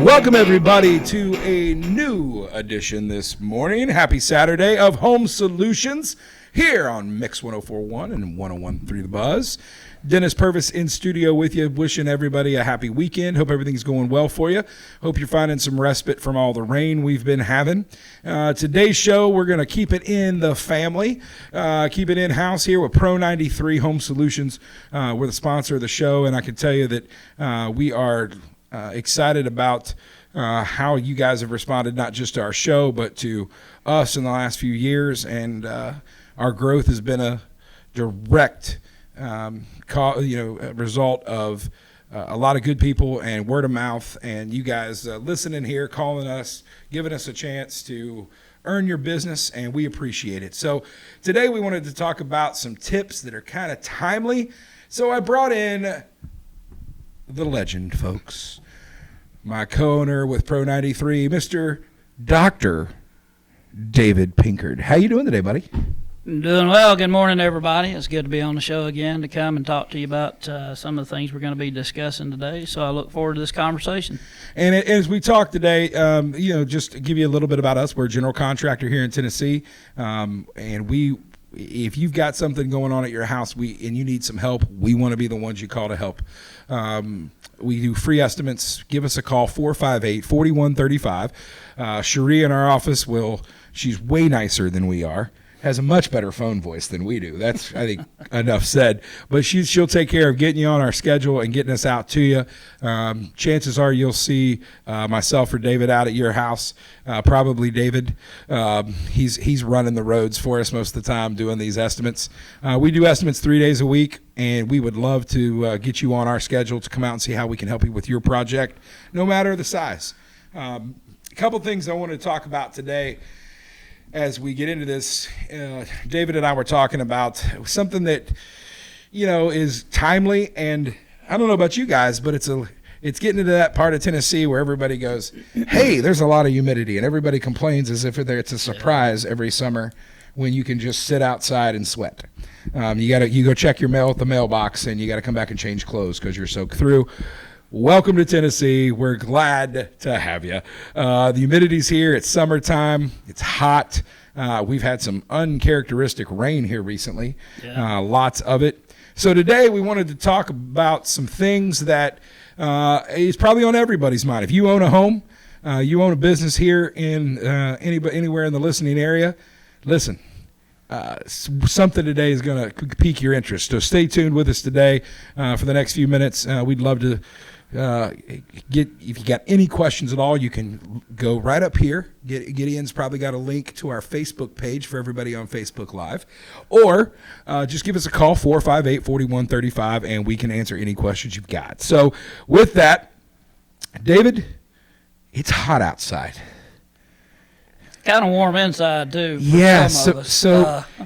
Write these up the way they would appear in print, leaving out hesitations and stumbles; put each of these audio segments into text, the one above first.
Welcome, everybody, to a new edition this morning. Happy Saturday of Home Solutions here on Mix 104.1 and 101.3 The Buzz. Dennis Purvis in studio with you, wishing everybody a happy weekend. Hope everything's going well for you. Hope you're finding some respite from all the rain we've been having. Today's show, we're going to keep it in the family, keep it in-house here with Pro 93 Home Solutions. We're the sponsor of the show, and I can tell you that we are excited about how you guys have responded, not just to our show, but to us in the last few years. And our growth has been a direct result of a lot of good people and word of mouth, and you guys listening here, calling us, giving us a chance to earn your business, and we appreciate it. So today we wanted to talk about some tips that are kind of timely. So I brought in the legend, folks. My co-owner with Pro 93, Mr. Dr. David Pinkard. How you doing today, buddy? Doing well. Good morning, everybody. It's good to be on the show again to come and talk to you about some of the things we're going to be discussing today. So I look forward to this conversation. And as we talk today, just to give you a little bit about us, we're a general contractor here in Tennessee, and if you've got something going on at your house and you need some help, we want to be the ones you call to help. We do free estimates. Give us a call, 458-4135. Cherie in our office she's way nicer than we are, has a much better phone voice than we do. That's, I think, enough said. But she'll take care of getting you on our schedule and getting us out to you. Chances are you'll see myself or David out at your house. Probably David. He's running the roads for us most of the time doing these estimates. We do estimates 3 days a week, and we would love to get you on our schedule to come out and see how we can help you with your project, no matter the size. A couple things I want to talk about today. As we get into this, David and I were talking about something that, is timely, and I don't know about you guys, but it's getting into that part of Tennessee where everybody goes, hey, there's a lot of humidity, and everybody complains as if it's a surprise every summer when you can just sit outside and sweat. You go check your mail at the mailbox, and you got to come back and change clothes because you're soaked through. Welcome to Tennessee. We're glad to have you. The humidity's here. It's summertime. It's hot. We've had some uncharacteristic rain here recently, lots of it. So today we wanted to talk about some things that is probably on everybody's mind. If you own a home, you own a business here in anywhere in the listening area, listen. Something today is going to pique your interest. So stay tuned with us today for the next few minutes. We'd love to if you got any questions at all, you can go right up here. Gideon's probably got a link to our Facebook page for everybody on Facebook Live. Or just give us a call, 458-4135, and we can answer any questions you've got. So with that, David, it's hot outside. Kind of warm inside, too. Yeah,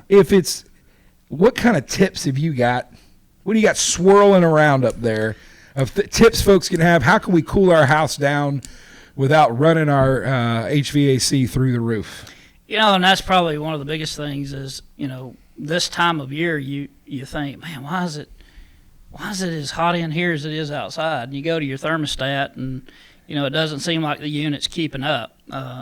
if it's, what kind of tips have you got? What do you got swirling around up there of tips folks can have? How can we cool our house down without running our HVAC through the roof? And that's probably one of the biggest things is, this time of year you think, man, why is it as hot in here as it is outside? And you go to your thermostat and, it doesn't seem like the unit's keeping up.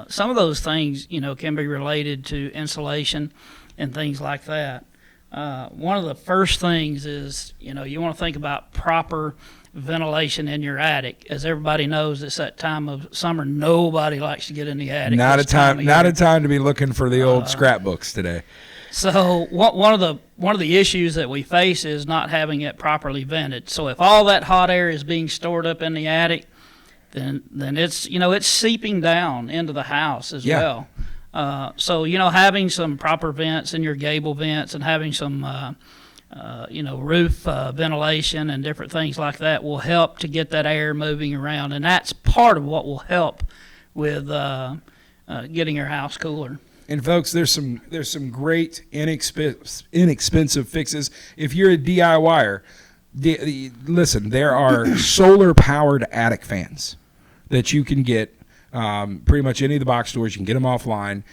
Some of those things, can be related to insulation and things like that. One of the first things is, you want to think about proper ventilation in your attic. As everybody knows, it's that time of summer. Nobody likes to get in the attic. Not a time to be looking for the old scrapbooks today. So one of the issues that we face is not having it properly vented. So if all that hot air is being stored up in the attic, then it's it's seeping down into the house as well. So having some proper vents in your gable vents and having some roof ventilation and different things like that will help to get that air moving around, and that's part of what will help with getting your house cooler. And folks, there's some great inexpensive fixes. If you're a DIYer, listen, there are solar-powered attic fans that you can get pretty much any of the box stores. You can get them offline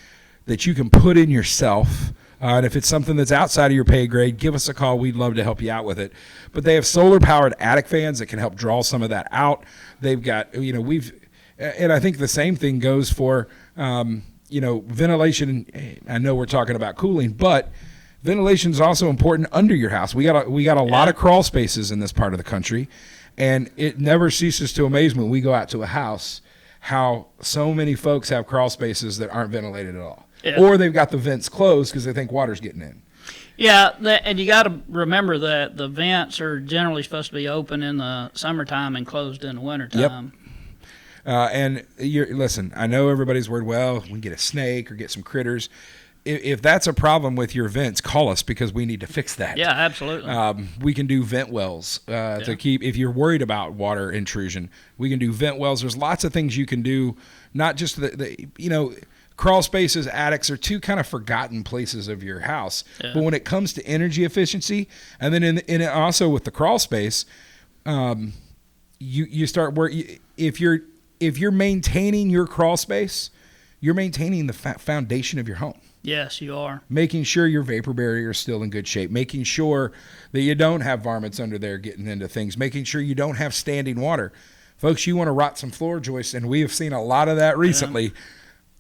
that you can put in yourself. And if it's something that's outside of your pay grade, give us a call. We'd love to help you out with it. But they have solar-powered attic fans that can help draw some of that out. They've got, And I think the same thing goes for, ventilation. I know we're talking about cooling, but ventilation is also important under your house. We got a lot of crawl spaces in this part of the country, and it never ceases to amaze me when we go out to a house how so many folks have crawl spaces that aren't ventilated at all. Yeah. Or they've got the vents closed because they think water's getting in. Yeah, and you got to remember that the vents are generally supposed to be open in the summertime and closed in the wintertime. Yep. And listen, I know everybody's worried, well, we can get a snake or get some critters. If that's a problem with your vents, call us because we need to fix that. Yeah, absolutely. We can do vent wells to keep, if you're worried about water intrusion, we can do vent wells. There's lots of things you can do, not just crawl spaces, attics are two kind of forgotten places of your house. Yeah. But when it comes to energy efficiency, and then in also with the crawl space, you start if you're maintaining your crawl space, you're maintaining the foundation of your home. Yes, you are. Making sure your vapor barrier is still in good shape. Making sure that you don't have varmints under there getting into things. Making sure you don't have standing water. Folks, you want to rot some floor joists, and we have seen a lot of that recently. Yeah.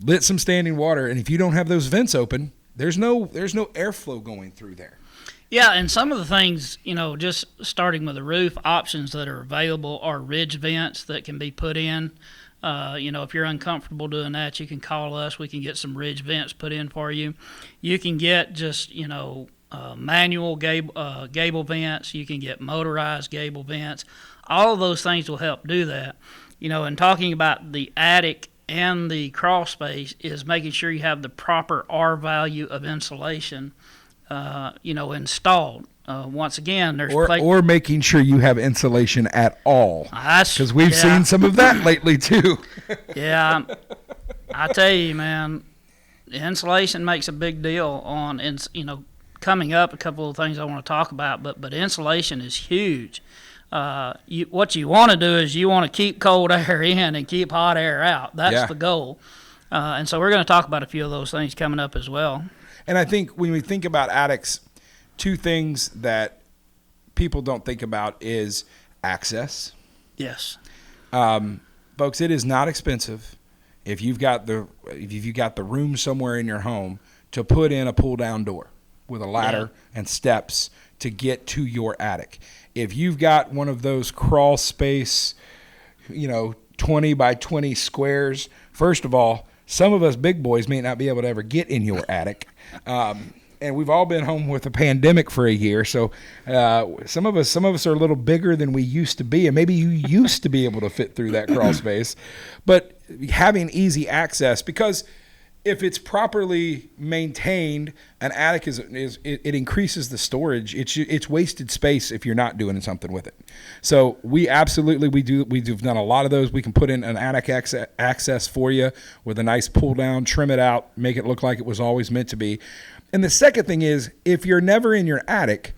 Lit some standing water, and if you don't have those vents open, there's no airflow going through there. Yeah, and some of the things, just starting with the roof, options that are available are ridge vents that can be put in. If you're uncomfortable doing that, you can call us. We can get some ridge vents put in for you. You can get just, manual gable vents. You can get motorized gable vents. All of those things will help do that. And talking about the attic and the crawl space is making sure you have the proper R value of insulation, installed. Once again, there's or making sure you have insulation at all, because we've seen some of that lately too. Yeah, I tell you, man, insulation makes a big deal on, coming up. A couple of things I want to talk about, but insulation is huge. What you want to do is you want to keep cold air in and keep hot air out. That's the goal. And so we're going to talk about a few of those things coming up as well. And I think when we think about attics, two things that people don't think about is access. Yes. Folks, it is not expensive if you've got the room somewhere in your home to put in a pull-down door with a ladder and steps to get to your attic. If you've got one of those crawl space, 20 by 20 squares, first of all, some of us big boys may not be able to ever get in your attic. And we've all been home with a pandemic for a year. So some of us are a little bigger than we used to be. And maybe you used to be able to fit through that crawl space. But having easy access, because if it's properly maintained, an attic it increases the storage. It's wasted space if you're not doing something with it. So we've done a lot of those. We can put in an attic access for you with a nice pull down, trim it out, make it look like it was always meant to be. And the second thing is, if you're never in your attic,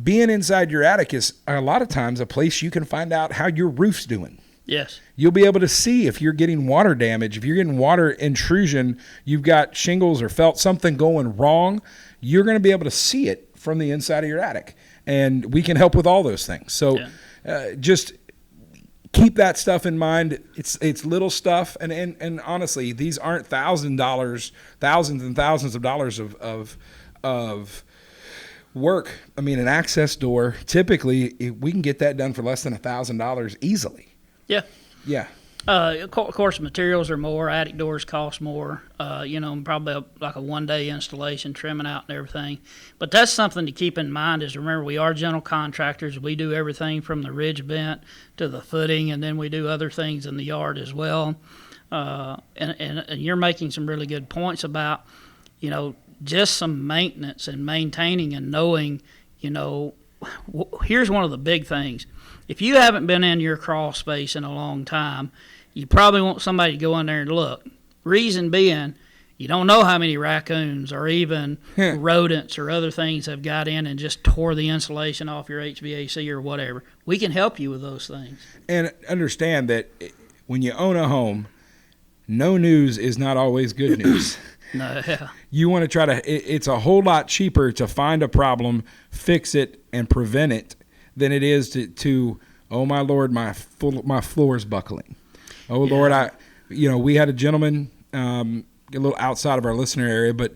being inside your attic is a lot of times a place you can find out how your roof's doing. Yes. You'll be able to see if you're getting water damage, if you're getting water intrusion, you've got shingles or felt something going wrong, you're going to be able to see it from the inside of your attic. And we can help with all those things. So just keep that stuff in mind. It's little stuff. And honestly, these aren't thousands and thousands of dollars of work. I mean, an access door, typically we can get that done for less than $1,000 easily. Yeah. Yeah. Of course, materials are more. Attic doors cost more. Probably like a one-day installation, trimming out and everything. But that's something to keep in mind. Is remember, we are general contractors. We do everything from the ridge vent to the footing, and then we do other things in the yard as well. And you're making some really good points about, just some maintenance and maintaining and knowing. Here's one of the big things. If you haven't been in your crawl space in a long time, you probably want somebody to go in there and look. Reason being, you don't know how many raccoons or even rodents or other things have got in and just tore the insulation off your HVAC or whatever. We can help you with those things. And understand that when you own a home, no news is not always good news. No, yeah. You want to it's a whole lot cheaper to find a problem, fix it, and prevent it than it is to oh my Lord, my floor's buckling. Oh, Lord, we had a gentleman, a little outside of our listener area, but,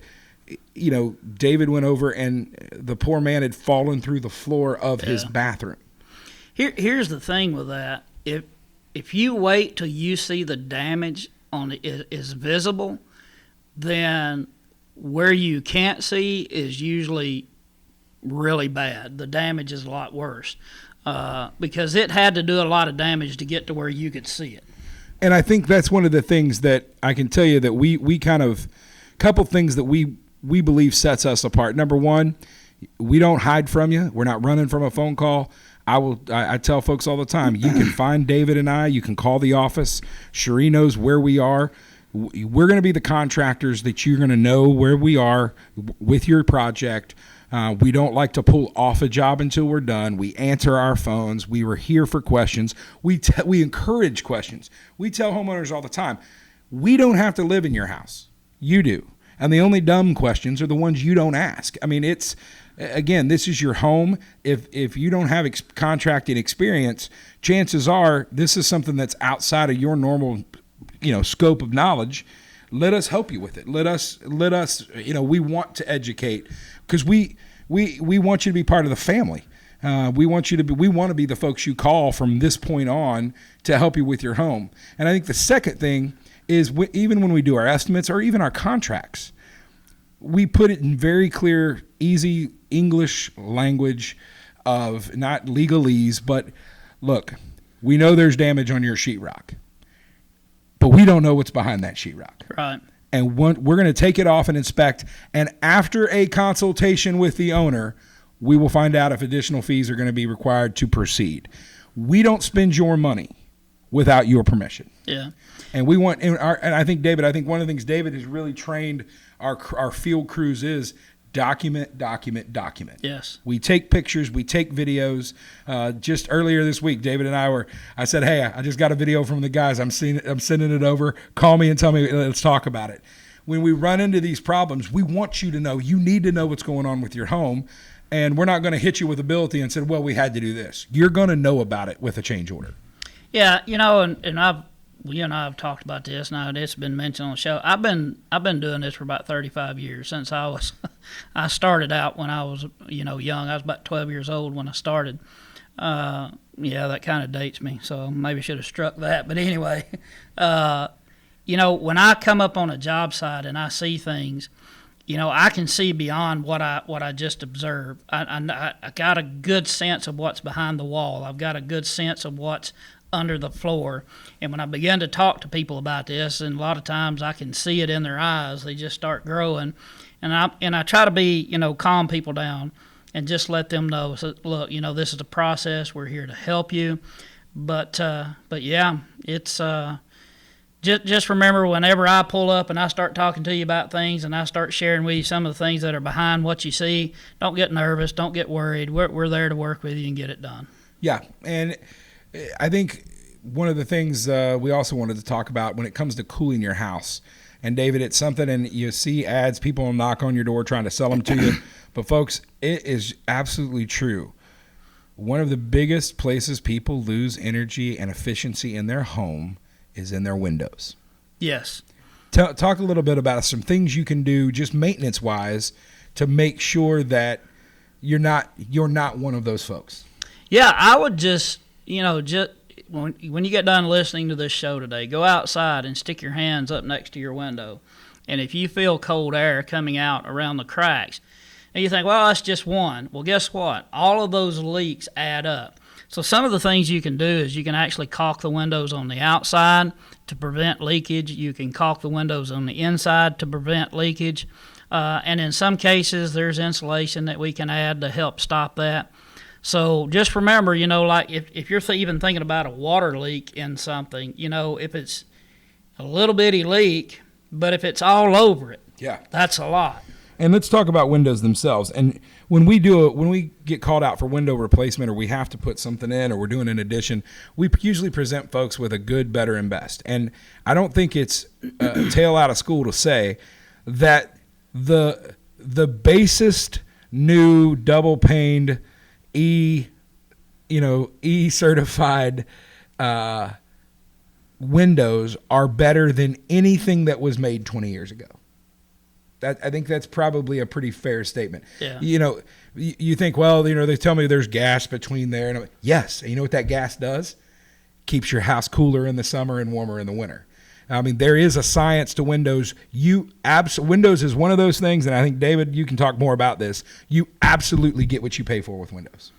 David went over and the poor man had fallen through the floor of his bathroom. Here's the thing with that. If you wait till you see the damage on it is visible, then where you can't see is usually really bad. The damage is a lot worse because it had to do a lot of damage to get to where you could see it. And I think that's one of the things that I can tell you that we kind of, couple things that we believe sets us apart. Number one, we don't hide from you. We're not running from a phone call. I tell folks all the time, you can find David and I. You can call the office. Cherie knows where we are. We're going to be the contractors that you're going to know where we are with your project. We don't like to pull off a job until we're done. We answer our phones. We were here for questions. We encourage questions. We tell homeowners all the time, we don't have to live in your house. You do. And the only dumb questions are the ones you don't ask. I mean, again, this is your home. If you don't have contracting experience, chances are this is something that's outside of your normal, scope of knowledge. Let us help you with it. Let us. We want to educate because we want you to be part of the family. We want to be the folks you call from this point on to help you with your home. And I think the second thing is even when we do our estimates or even our contracts, we put it in very clear, easy English language of not legalese, but look, we know there's damage on your sheetrock, but we don't know what's behind that sheetrock. Right. And we're going to take it off and inspect, and after a consultation with the owner, we will find out if additional fees are going to be required to proceed. We don't spend your money without your permission. Yeah. And I think one of the things David has really trained our field crews is document. Yes. We take pictures, we take videos. Just earlier this week, David and I said, hey, I just got a video from the guys. I'm sending it over. Call me and tell me, let's talk about it. When we run into these problems, we want you to know, you need to know what's going on with your home. And we're not going to hit you with a bill and say, well, we had to do this. You're going to know about it with a change order. Yeah, and you and I have talked about this now. It's been mentioned on the show. I've been doing this for about 35 years since I started out when I was young. I was about 12 years old when I started. Yeah, that kind of dates me, so maybe I should have struck that. But anyway, when I come up on a job site and I see things, I can see beyond what I just observed. I got a good sense of what's behind the wall. I've got a good sense of what's under the floor. And when I begin to talk to people about this, and a lot of times I can see it in their eyes, they just start growing. And I try to be, calm people down and just let them know, so, look, this is a process. We're here to help you. But yeah, it's just remember, whenever I pull up and I start talking to you about things and I start sharing with you some of the things that are behind what you see, don't get nervous, don't get worried. We're there to work with you and get it done. Yeah, and I think one of the things we also wanted to talk about when it comes to cooling your house, and David, it's something, and you see ads, people will knock on your door trying to sell them to you, but folks, it is absolutely true. One of the biggest places people lose energy and efficiency in their home is in their windows. Yes. Talk a little bit about some things you can do just maintenance-wise to make sure that you're not one of those folks. Yeah, I would just when you get done listening to this show today, go outside and stick your hands up next to your window. And if you feel cold air coming out around the cracks, and you think, well, that's just one. Well, guess what? All of those leaks add up. So some of the things you can do is you can actually caulk the windows on the outside to prevent leakage. You can caulk the windows on the inside to prevent leakage. And in some cases, there's insulation that we can add to help stop that. So just remember, like if you're even thinking about a water leak in something, if it's a little bitty leak, but if it's all over it, yeah, that's a lot. And let's talk about windows themselves. And when we get called out for window replacement, or we have to put something in, or we're doing an addition, we usually present folks with a good, better, and best. And I don't think it's a tale out of school to say that the basest new double paned E certified windows are better than anything that was made 20 years ago. I think that's probably a pretty fair statement. Yeah. You think, well, they tell me there's gas between there. And yes. And you know what that gas does? Keeps your house cooler in the summer and warmer in the winter. I mean, there is a science to windows. Windows is one of those things, and I think, David, you can talk more about this. You absolutely get what you pay for with windows.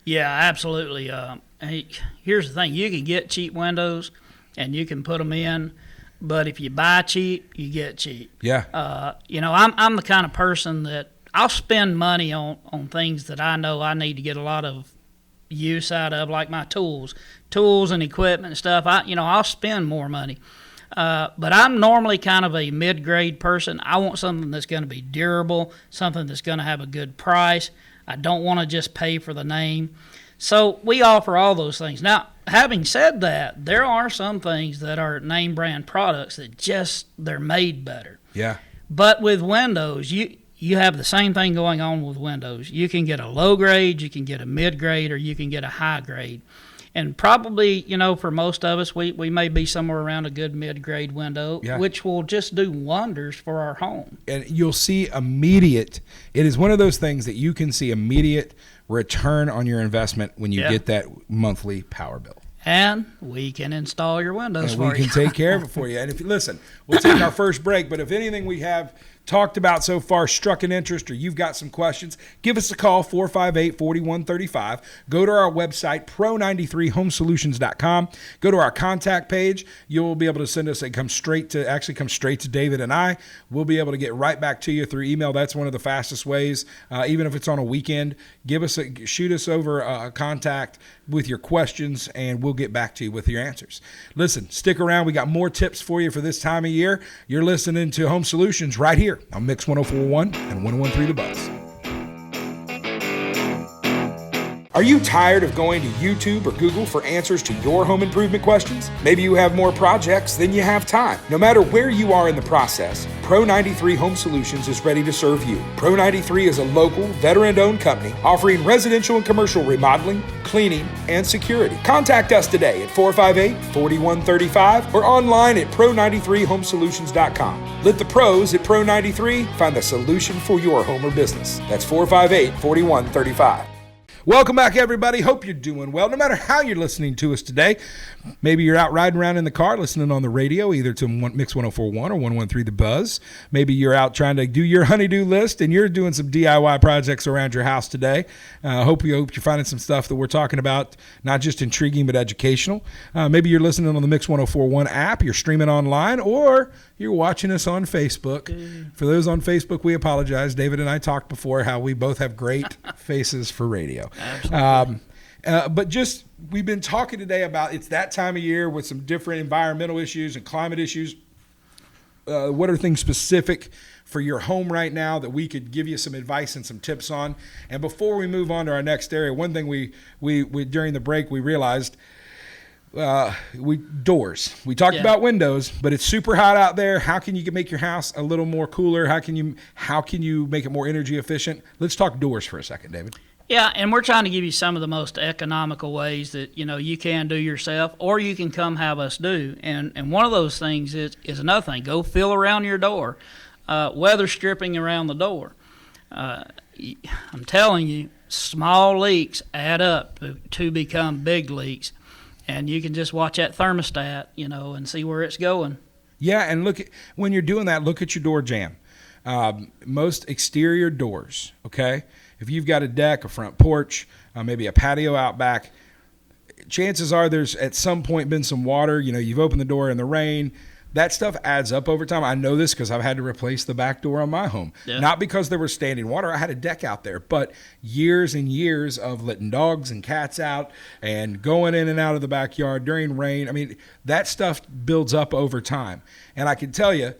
Yeah, absolutely. Here's the thing. You can get cheap windows, and you can put them in, but if you buy cheap, you get cheap. Yeah. I'm the kind of person that I'll spend money on things that I know I need to get a lot of use out of, like my tools and equipment and stuff. I'll spend more money. But I'm normally kind of a mid-grade person. I want something that's going to be durable, something that's going to have a good price. I don't want to just pay for the name. So we offer all those things. Now, having said that, there are some things that are name brand products that they're made better. Yeah. But with windows, you have the same thing going on with windows. You can get a low grade, you can get a mid grade, or you can get a high grade. And probably, for most of us, we may be somewhere around a good mid-grade window, which will just do wonders for our home. And you'll see it is one of those things that you can see immediate return on your investment when you get that monthly power bill. And we can install your windows for you. We can take care of it for you. And if you listen, we'll take our first break, but if anything we have talked about so far struck an interest or you've got some questions, give us a call, 458-4135. Go to our website, pro93homesolutions.com. Go to our contact page. You'll be able to send us, it comes straight to David and I. We'll be able to get right back to you through email. That's one of the fastest ways. Even if it's on a weekend, shoot us over a contact with your questions and we'll get back to you with your answers. Listen, stick around. We got more tips for you for this time of year. You're listening to Home Solutions right here on Mix 104.1 and 101.3 The Buzz. Are you tired of going to YouTube or Google for answers to your home improvement questions? Maybe you have more projects than you have time. No matter where you are in the process, Pro 93 Home Solutions is ready to serve you. Pro 93 is a local, veteran-owned company offering residential and commercial remodeling, cleaning, and security. Contact us today at 458-4135 or online at pro93homesolutions.com. Let the pros at Pro 93 find the solution for your home or business. That's 458-4135. Welcome back, everybody. Hope you're doing well. No matter how you're listening to us today, maybe you're out riding around in the car listening on the radio, either to Mix 104.1 or 101.3 The Buzz. Maybe you're out trying to do your honey-do list and you're doing some DIY projects around your house today. Hope you're finding some stuff that we're talking about, not just intriguing but educational. Maybe you're listening on the Mix 104.1 app, you're streaming online, or you're watching us on Facebook. For those on Facebook, we apologize. David and I talked before how we both have great faces for radio. Absolutely. But we've been talking today about it's that time of year with some different environmental issues and climate issues. What are things specific for your home right now that we could give you some advice and some tips on? And before we move on to our next area, one thing we during the break we realized doors. We talked about windows, but it's super hot out there. How can you make your house a little more cooler? How can you make it more energy efficient? Let's talk doors for a second, David. Yeah, and we're trying to give you some of the most economical ways that you can do yourself, or you can come have us do. And one of those things is another thing. Go fill around your door, weather stripping around the door. I'm telling you, small leaks add up to become big leaks, and you can just watch that thermostat, and see where it's going. Yeah, and when you're doing that, look at your door jamb. Most exterior doors, okay? If you've got a deck, a front porch, maybe a patio out back, chances are there's at some point been some water. You've opened the door in the rain. That stuff adds up over time. I know this because I've had to replace the back door on my home. Yeah. Not because there was standing water. I had a deck out there, but years and years of letting dogs and cats out and going in and out of the backyard during rain. I mean, that stuff builds up over time. And I can tell you,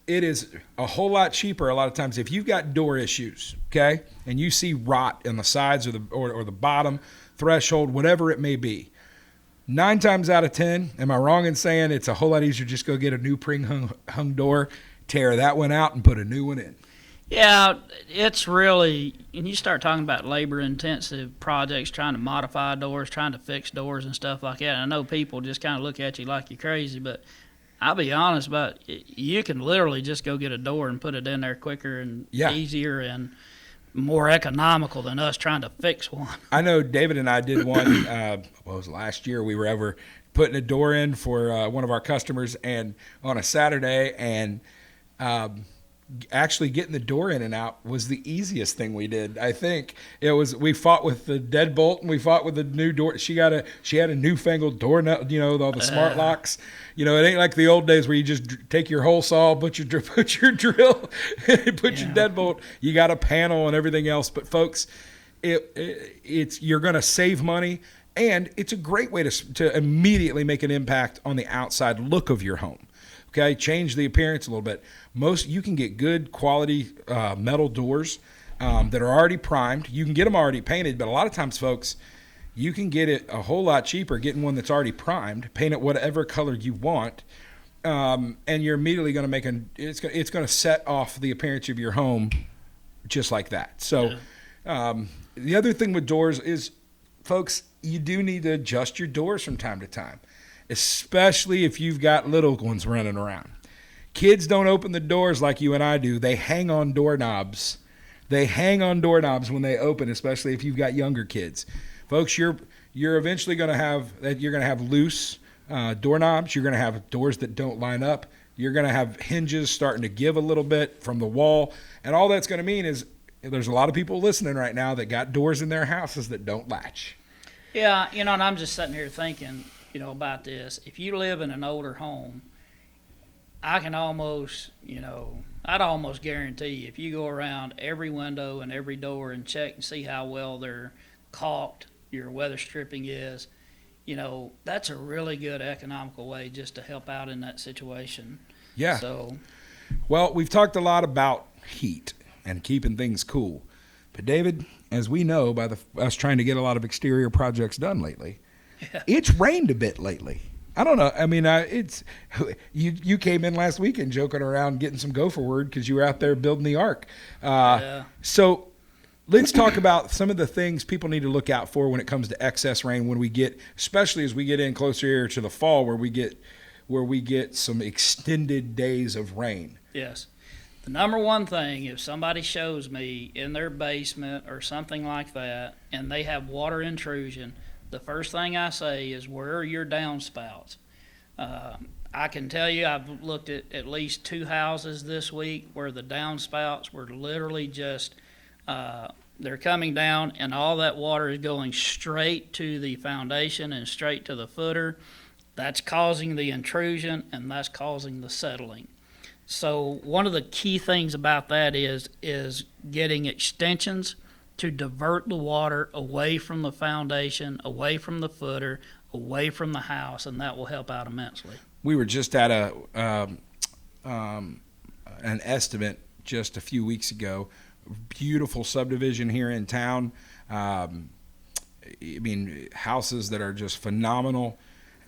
it is a whole lot cheaper a lot of times if you've got door issues, okay, and you see rot on the sides or the bottom threshold, whatever it may be. 9 times out of 10, am I wrong in saying it's a whole lot easier to just go get a new spring hung door, tear that one out, and put a new one in? Yeah, it's really, and you start talking about labor intensive projects, trying to modify doors, trying to fix doors and stuff like that. And I know people just kind of look at you like you're crazy, but I'll be honest about it, you can literally just go get a door and put it in there quicker and Yeah. easier and more economical than us trying to fix one. I know David and I did one, what was it, last year? We were ever putting a door in for one of our customers and on a Saturday, and actually getting the door in and out was the easiest thing we did. I think it was, we fought with the deadbolt and we fought with the new door. She had a newfangled door, with all the smart locks. It ain't like the old days where you just take your hole saw, put your drill, put your deadbolt. You got a panel and everything else. But folks, it's you're going to save money, and it's a great way to immediately make an impact on the outside look of your home. Okay, change the appearance a little bit. You can get good quality metal doors that are already primed. You can get them already painted, but a lot of times, folks, you can get it a whole lot cheaper getting one that's already primed, paint it whatever color you want, and you're immediately going to make it's going to set off the appearance of your home just like that. So the other thing with doors is, folks, you do need to adjust your doors from time to time, especially if you've got little ones running around. Kids don't open the doors like you and I do. They hang on doorknobs. They hang on doorknobs when they open, especially if you've got younger kids. Folks, you're eventually going to have loose doorknobs. You're going to have doors that don't line up. You're going to have hinges starting to give a little bit from the wall. And all that's going to mean is there's a lot of people listening right now that got doors in their houses that don't latch. Yeah, and I'm just sitting here thinking, about this. If you live in an older home, I can almost, I'd almost guarantee if you go around every window and every door and check and see how well they're caulked, your weather stripping is, that's a really good economical way just to help out in that situation. Yeah. So, well, we've talked a lot about heat and keeping things cool. But David, as we know by us trying to get a lot of exterior projects done lately, it's rained a bit lately. I don't know. I mean, you came in last weekend joking around getting some gopher word because you were out there building the ark. So let's talk about some of the things people need to look out for when it comes to excess rain especially as we get in closer here to the fall where we get some extended days of rain. Yes. The number one thing, if somebody shows me in their basement or something like that and they have water intrusion, the first thing I say is, where are your downspouts? I can tell you I've looked at least 2 houses this week where the downspouts were literally just, they're coming down and all that water is going straight to the foundation and straight to the footer. That's causing the intrusion and that's causing the settling. So one of the key things about that is getting extensions to divert the water away from the foundation, away from the footer, away from the house, and that will help out immensely. We were just at an estimate just a few weeks ago. Beautiful subdivision here in town. Houses that are just phenomenal,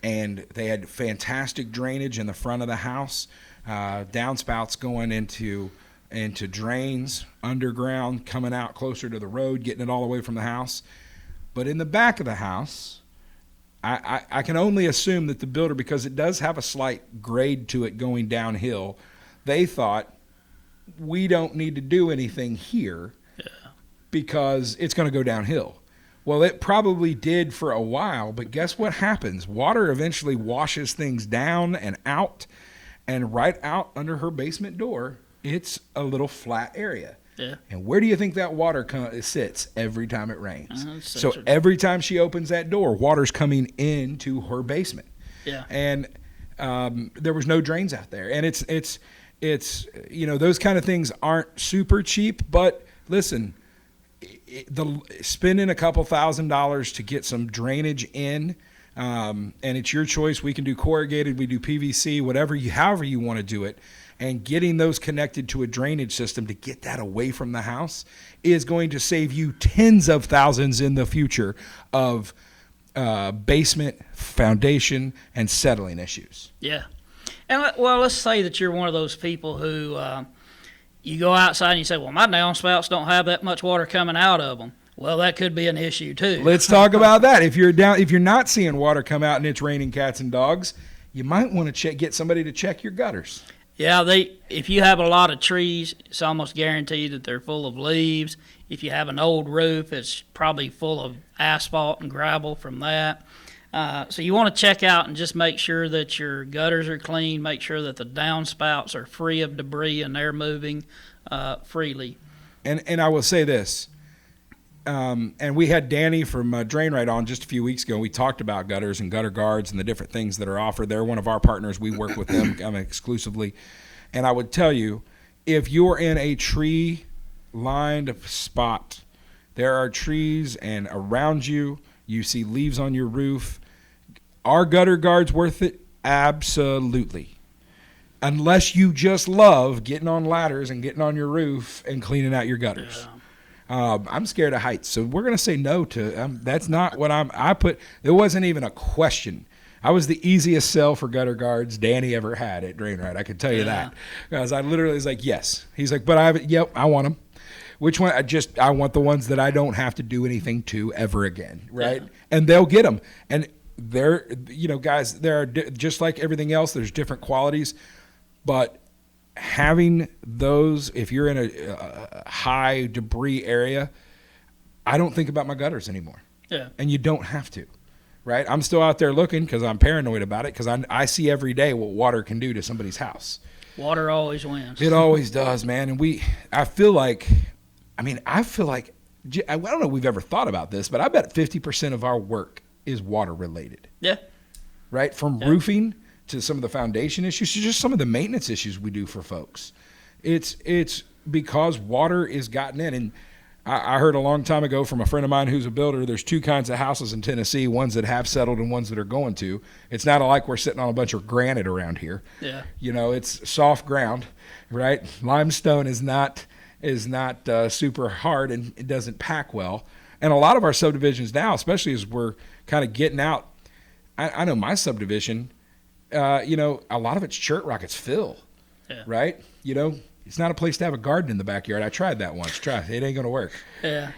and they had fantastic drainage in the front of the house. Downspouts going into drains underground, coming out closer to the road, getting it all away from the house. But in the back of the house, I can only assume that the builder, because it does have a slight grade to it going downhill, they thought, we don't need to do anything here because it's going to go downhill. Well, it probably did for a while, but guess what happens? Water eventually washes things down and out, and right out under her basement door, it's a little flat area. Yeah. And where do you think that water sits every time it rains? So every time she opens that door, water's coming into her basement. Yeah. And there was no drains out there. And it's those kind of things aren't super cheap, but listen, spending a couple $1,000s to get some drainage in, and it's your choice. We can do corrugated, we do PVC, however you want to do it. And getting those connected to a drainage system to get that away from the house is going to save you tens of thousands in the future of basement, foundation, and settling issues. Yeah. And, well, let's say that you're one of those people who, you go outside and you say, well, my downspouts don't have that much water coming out of them. Well, that could be an issue too. Let's talk about that. If you're not seeing water come out and it's raining cats and dogs, you might want to get somebody to check your gutters. Yeah, if you have a lot of trees, it's almost guaranteed that they're full of leaves. If you have an old roof, it's probably full of asphalt and gravel from that. So you want to check out and just make sure that your gutters are clean, make sure that the downspouts are free of debris and they're moving freely. And I will say this, and we had Danny from Drain Right on just a few weeks ago. We talked about gutters and gutter guards and the different things that are offered. They're one of our partners. We work with them exclusively. And I would tell you, if you're in a tree-lined spot, there are trees and around you, you see leaves on your roof. Are gutter guards worth it? Absolutely. Unless you just love getting on ladders and getting on your roof and cleaning out your gutters. Yeah. I'm scared of heights, so we're going to say no to that's not what I put. There wasn't even a question. I was the easiest sell for gutter guards Danny ever had at Drain Right. I can tell you that. Because I literally was like, yes. He's like, but I want them. Which one? I want the ones that I don't have to do anything to ever again, right? Yeah. And they'll get them. And they're, guys, there are just like everything else, there's different qualities. But having those, if you're in a high debris area, I don't think about my gutters anymore. Yeah. And you don't have to, right? I'm still out there looking because I'm paranoid about it because I see every day what water can do to somebody's house. Water always wins. It always does, man. And I feel like, I don't know if we've ever thought about this, but I bet 50% of our work is water related. Yeah. Right? From roofing to some of the foundation issues to just some of the maintenance issues we do for folks. It's because water is gotten in. And I heard a long time ago from a friend of mine who's a builder, there's two kinds of houses in Tennessee, ones that have settled and ones that are going to. It's not like we're sitting on a bunch of granite around here. Yeah. It's soft ground, right? Limestone is not super hard and it doesn't pack well. And a lot of our subdivisions now, especially as we're kind of getting out, I know my subdivision, a lot of it's chert rock, it's fill, right? It's not a place to have a garden in the backyard. I tried that once. It ain't going to work. Yeah.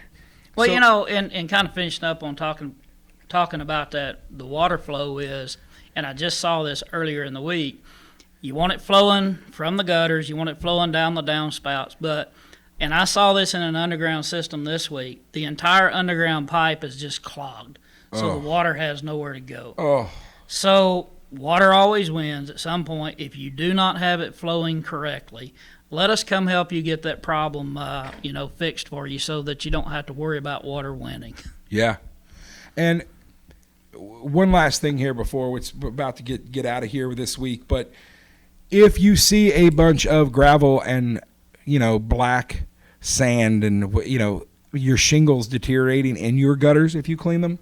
Well, and kind of finishing up on talking about that, the water flow is, and I just saw this earlier in the week, you want it flowing from the gutters, you want it flowing down the downspouts, and I saw this in an underground system this week. The entire underground pipe is just clogged, so the water has nowhere to go. Oh. So water always wins at some point. If you do not have it flowing correctly, let us come help you get that problem, fixed for you so that you don't have to worry about water winning. Yeah. And one last thing here before we're about to get out of here this week, but if you see a bunch of gravel and, black sand and, your shingles deteriorating in your gutters, if you clean them,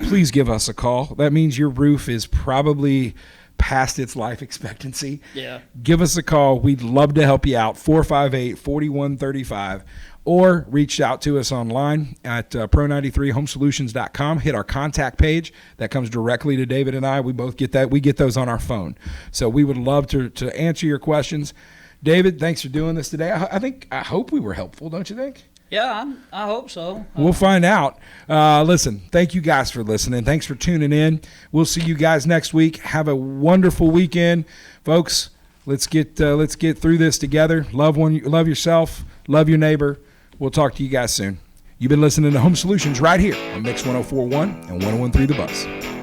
please give us a call. That means your roof is probably past its life expectancy. Yeah. Give us a call. We'd love to help you out. 458-4135. Or reach out to us online at pro93homesolutions.com. Hit our contact page. That comes directly to David and I. We both get that. We get those on our phone. So we would love to answer your questions. David, thanks for doing this today. I hope we were helpful, don't you think? Yeah, I hope so. We'll find out. Listen, thank you guys for listening. Thanks for tuning in. We'll see you guys next week. Have a wonderful weekend, folks. Let's get through this together. Love yourself. Love your neighbor. We'll talk to you guys soon. You've been listening to Home Solutions right here on Mix 104.1 and 101.3 The Buzz.